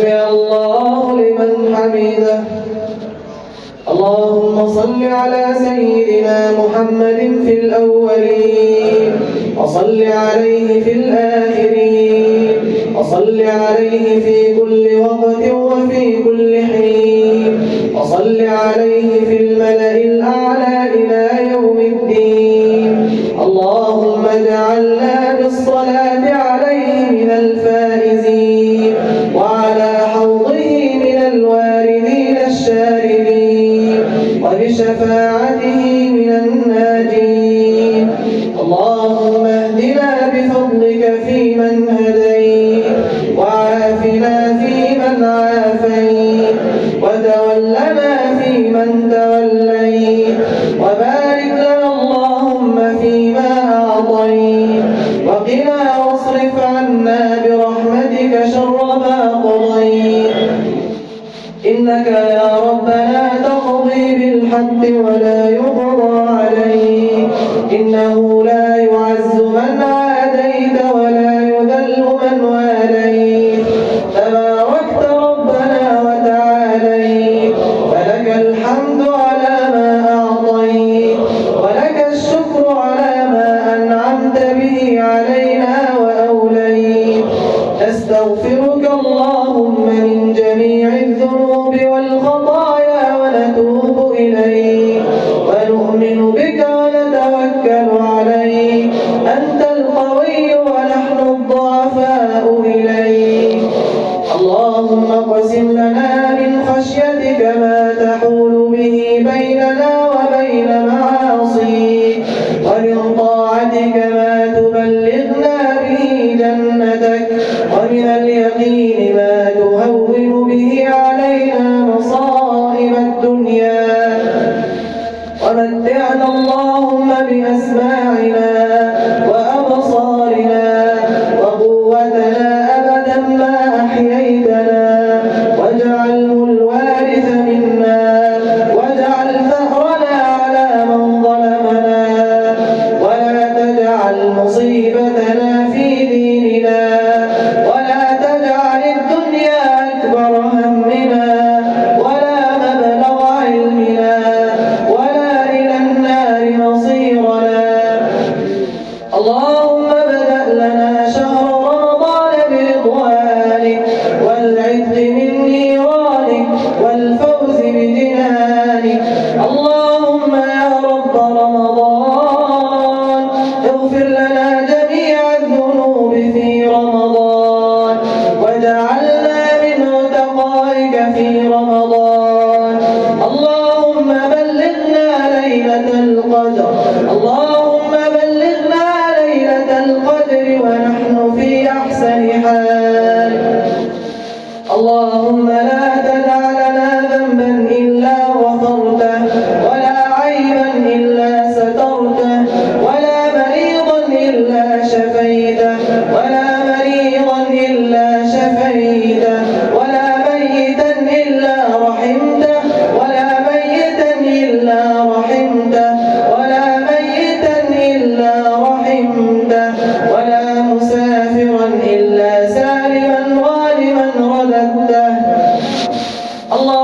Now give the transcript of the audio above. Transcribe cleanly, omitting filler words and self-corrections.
سمع الله لمن حمده. اللهم صل على سيدنا محمد في الأولين، وصل عليه في الآخرين، وصل عليه في كل وقت وفي كل حين، وصل عليه في الملأ الأعلى إلى يوم الدين. اللهم اجعلنا بالصلاة عليه من الفائزين، وعلى حوضه من الواردين الشاربين، وبشفاعته من الناجين. اللهم اهدنا بفضلك فيمن هديت، وعافنا فيمن عافيت، وتولنا فيمن توليت، وبارك لنا اللهم فيما أعطيت، وقنا واصرف عنا برحمتك شر ما قضيت. إنك يا ربنا تقضي بالحق ولا يقضى عليك، إنه لا يعز من عاديت ولا يذل من واليت. تباركت ربنا وتعاليت، فلك الحمد على ما أعطيت، ولك الشكر على ما أنعمت به علينا وأوليت. نستغفرك اللهم من جميع الذنوب والخطايا ونتوب إليك، ونؤمن بك ونتوكل عليك. أنت القوي ونحن الضعفاء إليك. اللهم اقسم لنا من خشيتك ما تحول به بيننا وبين معاصيك، ومن طاعتك ما تبلغنا به جنتك، ومن اليقين ما تهون به علينا مصائب الدنيا. ومتعنا اللهم بأسماعنا وأبصارنا وقوتنا أبدا ما أحييتنا، واجعله الوارث منا، واجعل ثأرنا على من ظلمنا، ولا تجعل مصيبتنا في ديننا، ولا تجعل الدنيا أكبر همنا ولا مبلغ علمنا ولا إلى النار مصيرنا. اللهم ابدأ لنا شهر رمضان برضوانك، والعتق من نيرانك، والفوز بجنانك. اللهم يا رب رمضان اغفر لنا جميع الذنوب في رمضان، واجعلنا من عتقائك في رمضان. اللهم بلغنا ليلة القدر، اللهم بلغنا ليلة القدر ونحن في أحسن حال. اللهم لا تدع لنا ذنبا إلا غفرته، ولا عيبا إلا سترته، ولا مريضا إلا شفيته، ولا مريضا إلا شفيته، ولا ميتا إلا رحمته، ولا ميتا إلا رحمته، ولا ميتا إلا رحمته، ولا مسافرا إلا سالما غانما رددته. الله